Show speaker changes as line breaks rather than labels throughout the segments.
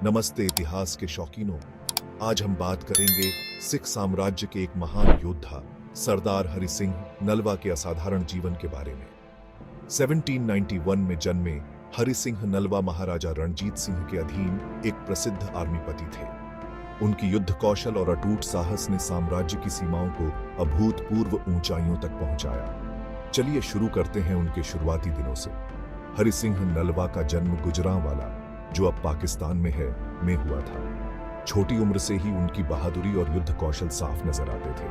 नमस्ते इतिहास के शौकीनों। आज हम बात करेंगे सिख साम्राज्य के एक महान योद्धा सरदार हरि सिंह नलवा के असाधारण जीवन के बारे में। 1791 में जन्मे हरि सिंह नलवा महाराजा रणजीत सिंह के अधीन एक प्रसिद्ध आर्मीपति थे। उनकी युद्ध कौशल और अटूट साहस ने साम्राज्य की सीमाओं को अभूतपूर्व ऊंचाइयों तक पहुंचाया। चलिए शुरू करते हैं उनके शुरुआती दिनों से। हरि सिंह नलवा का जन्म गुजरांवाला, जो अब पाकिस्तान में है, में हुआ था। छोटी उम्र से ही उनकी बहादुरी और युद्ध कौशल साफ नजर आते थे।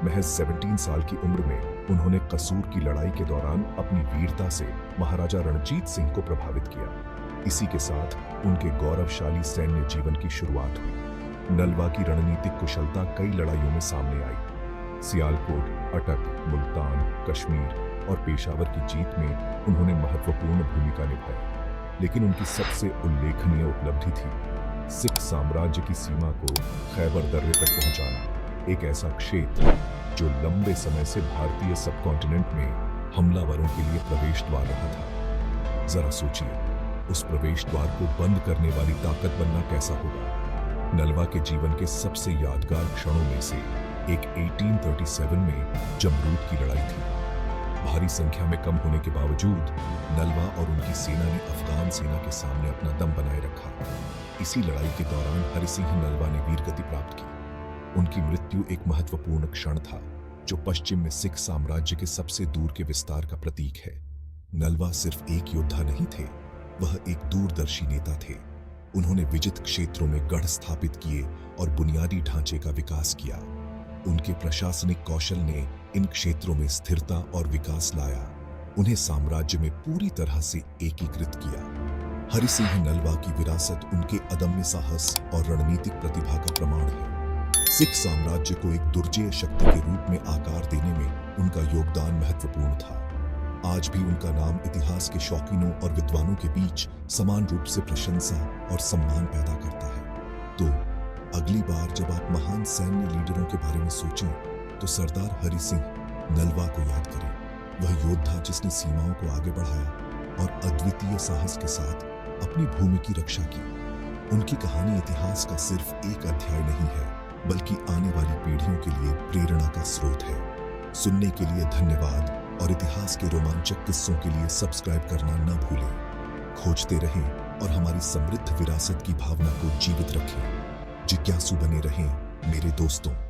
महज 17 साल की उम्र में उन्होंने कसूर की लड़ाई के दौरान अपनी वीरता से महाराजा रणजीत सिंह को प्रभावित किया। इसी के साथ उनके गौरवशाली सैन्य जीवन की शुरुआत हुई। नलवा की रणनीतिक कुशलता कई लड़ाइयों में सामने आई। सियालकोट, अटक, मुल्तान, कश्मीर और पेशावर की जीत में उन्होंने महत्वपूर्ण भूमिका निभाई। लेकिन उनकी सबसे उल्लेखनीय उपलब्धि थी सिख साम्राज्य की सीमा को खैबर दर्रे तक पहुंचाना, एक ऐसा क्षेत्र जो लंबे समय से भारतीय सबकॉन्टिनेंट में हमलावरों के लिए प्रवेश द्वार रहा था। जरा सोचिए, उस प्रवेश द्वार को बंद करने वाली ताकत बनना कैसा होगा। नलवा के जीवन के सबसे यादगार क्षणों में से एक 1837 में जमरूद की लड़ाई थी। भारी संख्या में कम होने के बावजूद नलवा और उनकी सेना ने अफगान सेना के सामने अपना दम बनाए रखा। इसी लड़ाई के दौरान हरि सिंह नलवा ने वीरगति प्राप्त की। उनकी मृत्यु एक महत्वपूर्ण क्षण था, जो पश्चिम में सिख साम्राज्य के सबसे दूर के विस्तार का प्रतीक है। नलवा सिर्फ एक योद्धा नहीं थे, वह एक दूरदर्शी नेता थे। उन्होंने विजित क्षेत्रों में गढ़ स्थापित किए और बुनियादी ढांचे का विकास किया। उनके प्रशासनिक कौशल ने इन क्षेत्रों में स्थिरता और विकास लाया, उन्हें साम्राज्य में पूरी तरह से एकीकृत किया। हरि सिंह नलवा की विरासत उनके अदम्य साहस और रणनीतिक प्रतिभा का प्रमाण है। सिख साम्राज्य को एक दुर्जेय शक्ति के रूप में आकार देने में उनका योगदान महत्वपूर्ण था। आज भी उनका नाम इतिहास के शौकीनों और विद्वानों के बीच समान रूप से प्रशंसा और सम्मान पैदा करता है। तो अगली बार जब आप महान सैन्य लीडरों के बारे में सोचें, तो सरदार हरि सिंह नलवा को याद करें। वह योद्धा जिसने सीमाओं को आगे बढ़ाया और अद्वितीय साहस के साथ अपनी भूमि की रक्षा की। उनकी कहानी इतिहास का सिर्फ एक अध्याय नहीं है, बल्कि आने वाली पीढ़ियों के लिए प्रेरणा का स्रोत है। सुनने के लिए धन्यवाद और इतिहास के रोमांचक किस्सों के लिए सब्सक्राइब करना न भूलें। खोजते रहें और हमारी समृद्ध विरासत की भावना को जीवित रखें। जिज्ञासु बने रहें मेरे दोस्तों।